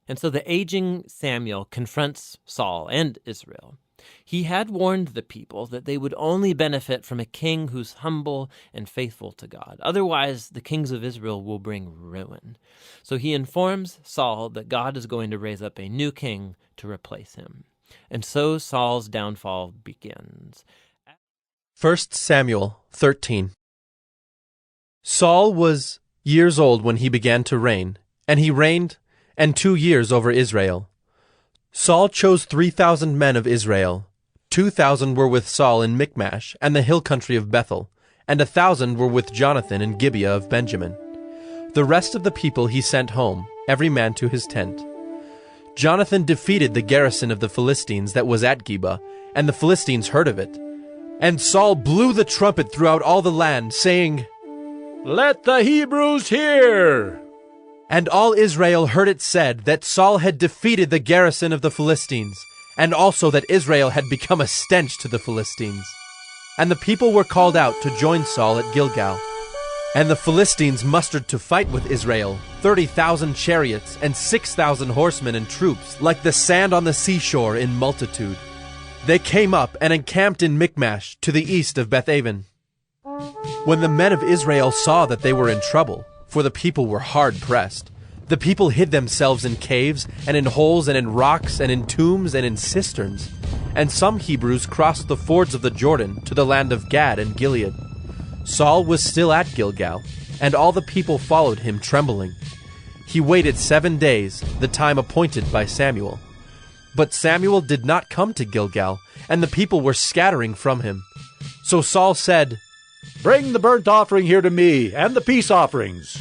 And so the aging Samuel confronts Saul and Israel. He had warned the people that they would only benefit from a king who's humble and faithful to God. Otherwise, the kings of Israel will bring ruin. So he informs Saul that God is going to raise up a new king to replace him. And so Saul's downfall begins. 1 Samuel 13. Saul was years old when he began to reign, and he reigned 2 years over Israel. Saul chose 3,000 men of Israel. 2,000 were with Saul in Michmash and the hill country of Bethel, and 1,000 were with Jonathan in Gibeah of Benjamin. The rest of the people he sent home, every man to his tent. Jonathan defeated the garrison of the Philistines that was at Gibeah, and the Philistines heard of it. And Saul blew the trumpet throughout all the land, saying, "Let the Hebrews hear!" And all Israel heard it said that Saul had defeated the garrison of the Philistines, and also that Israel had become a stench to the Philistines. And the people were called out to join Saul at Gilgal. And the Philistines mustered to fight with Israel, 30,000 chariots and 6,000 horsemen and troops, like the sand on the seashore in multitude. They came up and encamped in Michmash to the east of Bethaven. When the men of Israel saw that they were in trouble, for the people were hard-pressed, the people hid themselves in caves and in holes and in rocks and in tombs and in cisterns. And some Hebrews crossed the fords of the Jordan to the land of Gad and Gilead. Saul was still at Gilgal, and all the people followed him trembling. He waited 7 days, the time appointed by Samuel. But Samuel did not come to Gilgal, and the people were scattering from him. So Saul said, "Bring the burnt offering here to me, and the peace offerings."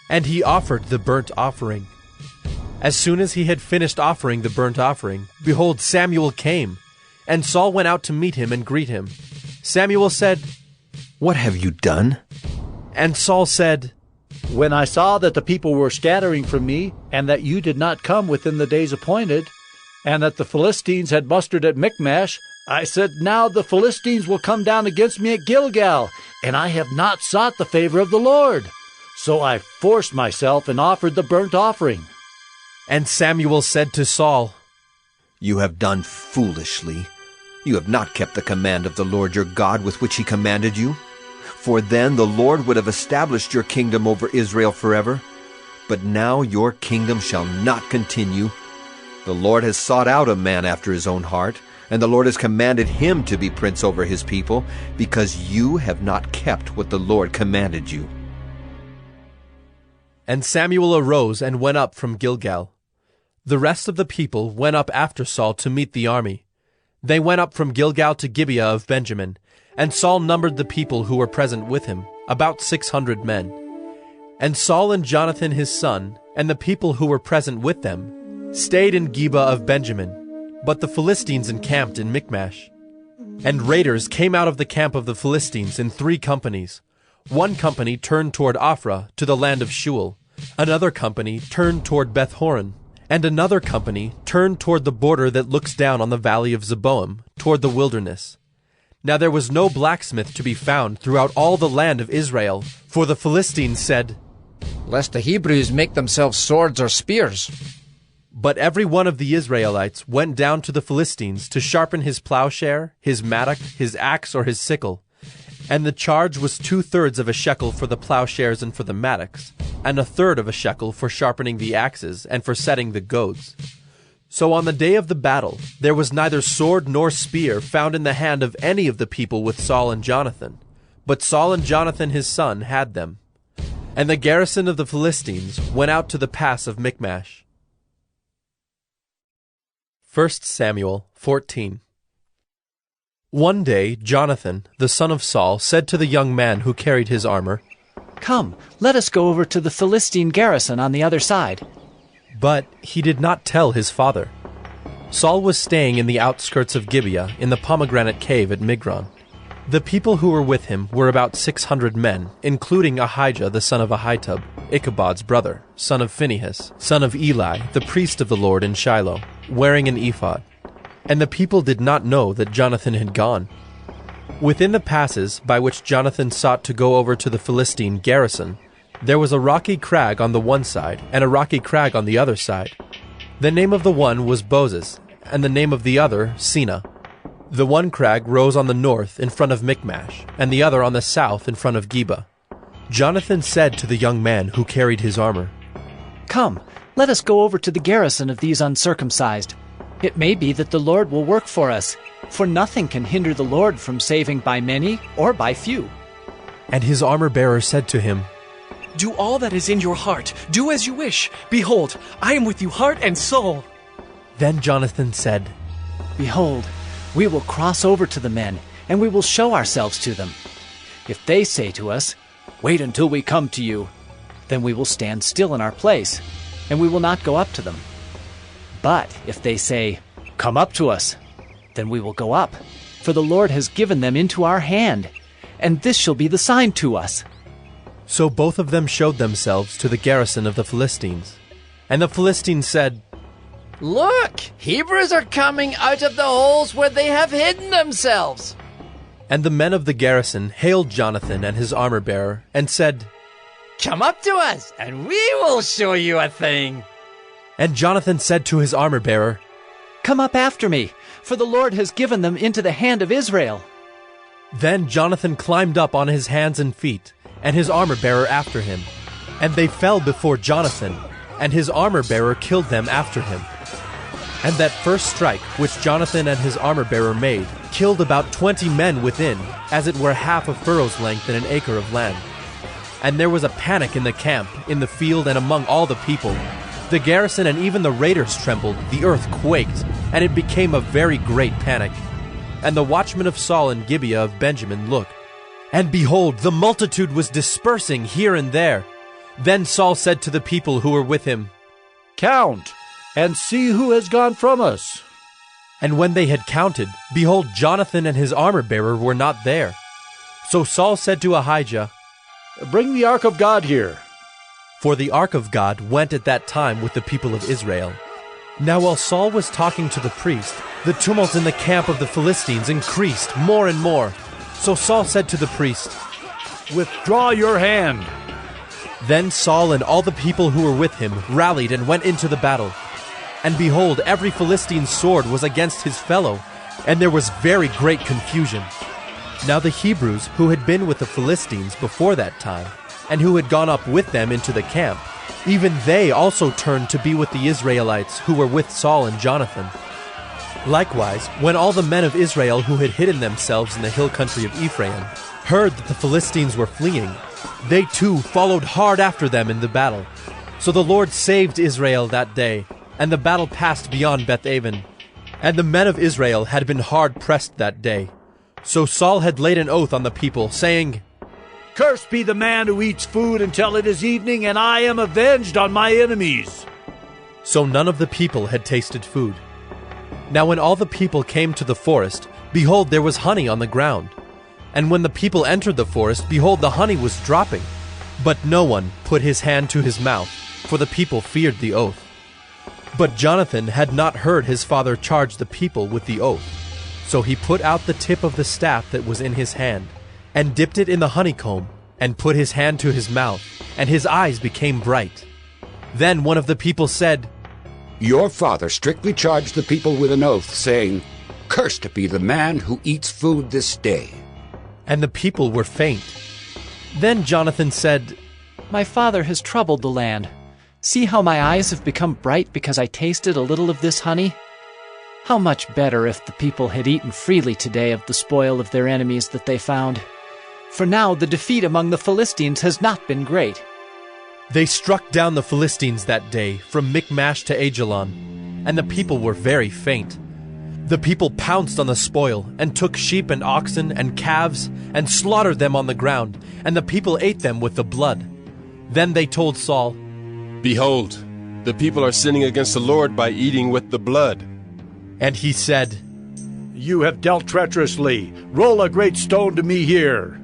And he offered the burnt offering. As soon as he had finished offering the burnt offering, behold, Samuel came, and Saul went out to meet him and greet him. Samuel said, "What have you done?" And Saul said, "When I saw that the people were scattering from me, and that you did not come within the days appointed, and that the Philistines had mustered at Michmash, I said, now the Philistines will come down against me at Gilgal, and I have not sought the favor of the Lord. So I forced myself and offered the burnt offering." And Samuel said to Saul, "You have done foolishly. You have not kept the command of the Lord your God with which he commanded you. For then the Lord would have established your kingdom over Israel forever. But now your kingdom shall not continue. The Lord has sought out a man after his own heart, and the Lord has commanded him to be prince over his people, because you have not kept what the Lord commanded you." And Samuel arose and went up from Gilgal. The rest of the people went up after Saul to meet the army. They went up from Gilgal to Gibeah of Benjamin, and Saul numbered the people who were present with him, about 600 men. And Saul and Jonathan his son, and the people who were present with them, stayed in Gibeah of Benjamin, but the Philistines encamped in Michmash. And raiders came out of the camp of the Philistines in 3 companies. One company turned toward Ophrah to the land of Shual, another company turned toward Beth-horon, and another company turned toward the border that looks down on the valley of Zeboim, toward the wilderness. Now there was no blacksmith to be found throughout all the land of Israel, for the Philistines said, "Lest the Hebrews make themselves swords or spears." But every one of the Israelites went down to the Philistines to sharpen his plowshare, his mattock, his axe, or his sickle. And the charge was 2/3 of a shekel for the plowshares and for the mattocks, and 1/3 of a shekel for sharpening the axes and for setting the goads. So on the day of the battle there was neither sword nor spear found in the hand of any of the people with Saul and Jonathan, but Saul and Jonathan his son had them. And the garrison of the Philistines went out to the pass of Michmash. 1 Samuel 14. One day Jonathan, the son of Saul, said to the young man who carried his armor, "Come, let us go over to the Philistine garrison on the other side." But he did not tell his father. Saul was staying in the outskirts of Gibeah in the pomegranate cave at Migron. The people who were with him were about 600 men, including Ahijah the son of Ahitub, Ichabod's brother, son of Phinehas, son of Eli, the priest of the Lord in Shiloh, wearing an ephod. And the people did not know that Jonathan had gone. Within the passes by which Jonathan sought to go over to the Philistine garrison, there was a rocky crag on the one side and a rocky crag on the other side, The name of the one was Boses, and the name of the other Sina. The one crag rose on the north in front of Michmash, and the other on the south in front of Geba. Jonathan said to the young man who carried his armor, Come, let us go over to the garrison of these uncircumcised. It may be that the Lord will work for us, for nothing can hinder the Lord from saving by many or by few. And his armor-bearer said to him, Do all that is in your heart. Do as you wish. Behold, I am with you heart and soul. Then Jonathan said, Behold, we will cross over to the men, and we will show ourselves to them. If they say to us, Wait until we come to you, then we will stand still in our place, and we will not go up to them. But if they say, Come up to us, then we will go up, for the Lord has given them into our hand, and this shall be the sign to us. So both of them showed themselves to the garrison of the Philistines. And the Philistines said, Look, Hebrews are coming out of the holes where they have hidden themselves. And the men of the garrison hailed Jonathan and his armor-bearer, and said, Come up to us, and we will show you a thing. And Jonathan said to his armor-bearer, Come up after me, for the Lord has given them into the hand of Israel. Then Jonathan climbed up on his hands and feet, and his armor-bearer after him. And they fell before Jonathan, and his armor-bearer killed them after him. And that first strike which Jonathan and his armor-bearer made killed about 20 men within, as it were half a furrow's length in an acre of land. And there was a panic in the camp, in the field, and among all the people. The garrison and even the raiders trembled, the earth quaked, and it became a very great panic. And the watchmen of Saul and Gibeah of Benjamin looked, and behold, the multitude was dispersing here and there. Then Saul said to the people who were with him, Count, and see who has gone from us. And when they had counted, behold, Jonathan and his armor-bearer were not there. So Saul said to Ahijah, Bring the ark of God here. For the ark of God went at that time with the people of Israel. Now while Saul was talking to the priest, the tumult in the camp of the Philistines increased more and more. So Saul said to the priest, Withdraw your hand. Then Saul and all the people who were with him rallied and went into the battle. And behold, every Philistine's sword was against his fellow, and there was very great confusion. Now the Hebrews who had been with the Philistines before that time, and who had gone up with them into the camp, even they also turned to be with the Israelites who were with Saul and Jonathan. Likewise, when all the men of Israel who had hidden themselves in the hill country of Ephraim heard that the Philistines were fleeing, they too followed hard after them in the battle. So the Lord saved Israel that day, and the battle passed beyond Beth-aven. And the men of Israel had been hard pressed that day. So Saul had laid an oath on the people, saying, Cursed be the man who eats food until it is evening, and I am avenged on my enemies. So none of the people had tasted food. Now when all the people came to the forest, behold, there was honey on the ground. And when the people entered the forest, behold, the honey was dropping. But no one put his hand to his mouth, for the people feared the oath. But Jonathan had not heard his father charge the people with the oath. So he put out the tip of the staff that was in his hand, and dipped it in the honeycomb, and put his hand to his mouth, and his eyes became bright. Then one of the people said, Your father strictly charged the people with an oath, saying, Cursed be the man who eats food this day. And the people were faint. Then Jonathan said, My father has troubled the land. See how my eyes have become bright because I tasted a little of this honey? How much better if the people had eaten freely today of the spoil of their enemies that they found. For now the defeat among the Philistines has not been great. They struck down the Philistines that day from Michmash to Aijalon, and the people were very faint. The people pounced on the spoil, and took sheep and oxen and calves, and slaughtered them on the ground, and the people ate them with the blood. Then they told Saul, Behold, the people are sinning against the Lord by eating with the blood. And he said, You have dealt treacherously. Roll a great stone to me here.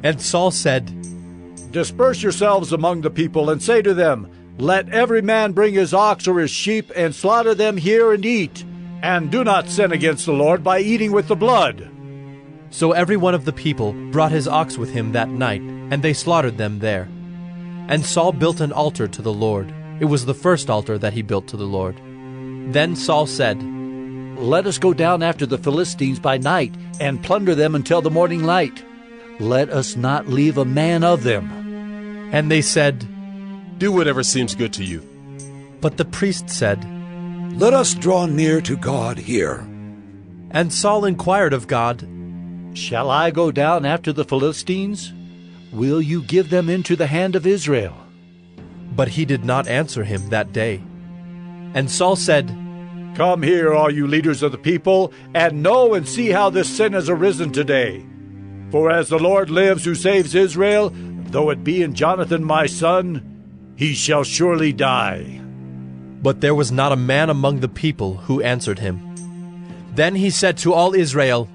And Saul said, Disperse yourselves among the people, and say to them, Let every man bring his ox or his sheep, and slaughter them here and eat. And do not sin against the Lord by eating with the blood. So every one of the people brought his ox with him that night, and they slaughtered them there. And Saul built an altar to the Lord. It was the first altar that he built to the Lord. Then Saul said, Let us go down after the Philistines by night and plunder them until the morning light. Let us not leave a man of them. And they said, Do whatever seems good to you. But the priest said, Let us draw near to God here. And Saul inquired of God, Shall I go down after the Philistines? Will you give them into the hand of Israel? But he did not answer him that day. And Saul said, Come here, all you leaders of the people, and know and see how this sin has arisen today. For as the Lord lives who saves Israel, though it be in Jonathan my son, he shall surely die. But there was not a man among the people who answered him. Then he said to all Israel,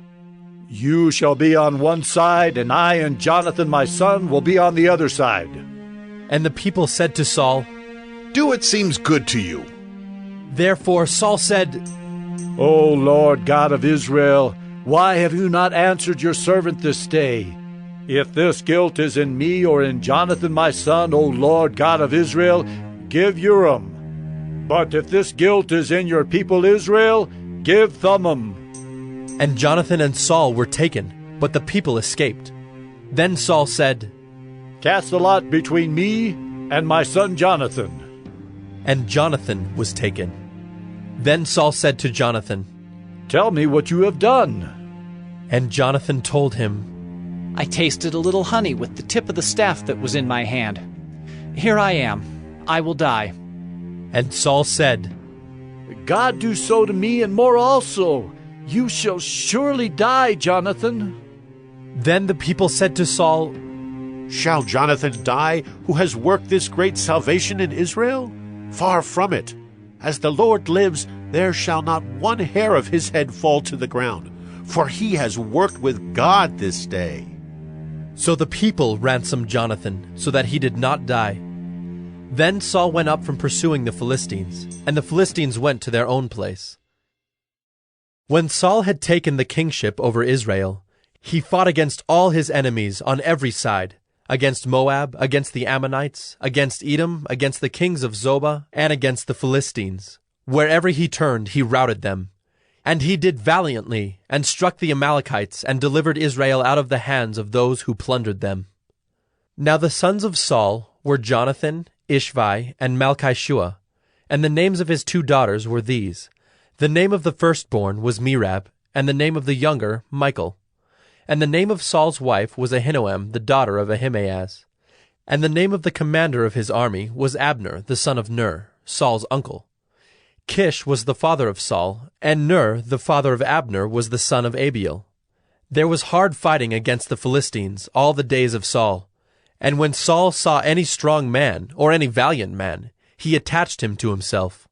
You shall be on one side, and I and Jonathan my son will be on the other side. And the people said to Saul, Do what seems good to you. Therefore Saul said, O Lord God of Israel, why have you not answered your servant this day? If this guilt is in me or in Jonathan my son, O Lord God of Israel, give Urim. But if this guilt is in your people Israel, give Thummim. And Jonathan and Saul were taken, but the people escaped. Then Saul said, Cast the lot between me and my son Jonathan. And Jonathan was taken. Then Saul said to Jonathan, Tell me what you have done. And Jonathan told him, I tasted a little honey with the tip of the staff that was in my hand. Here I am. I will die. And Saul said, God do so to me and more also. You shall surely die, Jonathan. Then the people said to Saul, Shall Jonathan die, who has worked this great salvation in Israel? Far from it. As the Lord lives, there shall not one hair of his head fall to the ground, for he has worked with God this day. So the people ransomed Jonathan, so that he did not die. Then Saul went up from pursuing the Philistines, and the Philistines went to their own place. When Saul had taken the kingship over Israel, he fought against all his enemies on every side, against Moab, against the Ammonites, against Edom, against the kings of Zobah, and against the Philistines. Wherever he turned, he routed them. And he did valiantly, and struck the Amalekites, and delivered Israel out of the hands of those who plundered them. Now the sons of Saul were Jonathan, Ishvi, and Malchishua, and the names of his 2 daughters were these. The name of the firstborn was Merab, and the name of the younger, Michal. And the name of Saul's wife was Ahinoam, the daughter of Ahimaaz. And the name of the commander of his army was Abner, the son of Ner, Saul's uncle. Kish was the father of Saul, and Ner, the father of Abner, was the son of Abiel. There was hard fighting against the Philistines all the days of Saul. And when Saul saw any strong man, or any valiant man, he attached him to himself.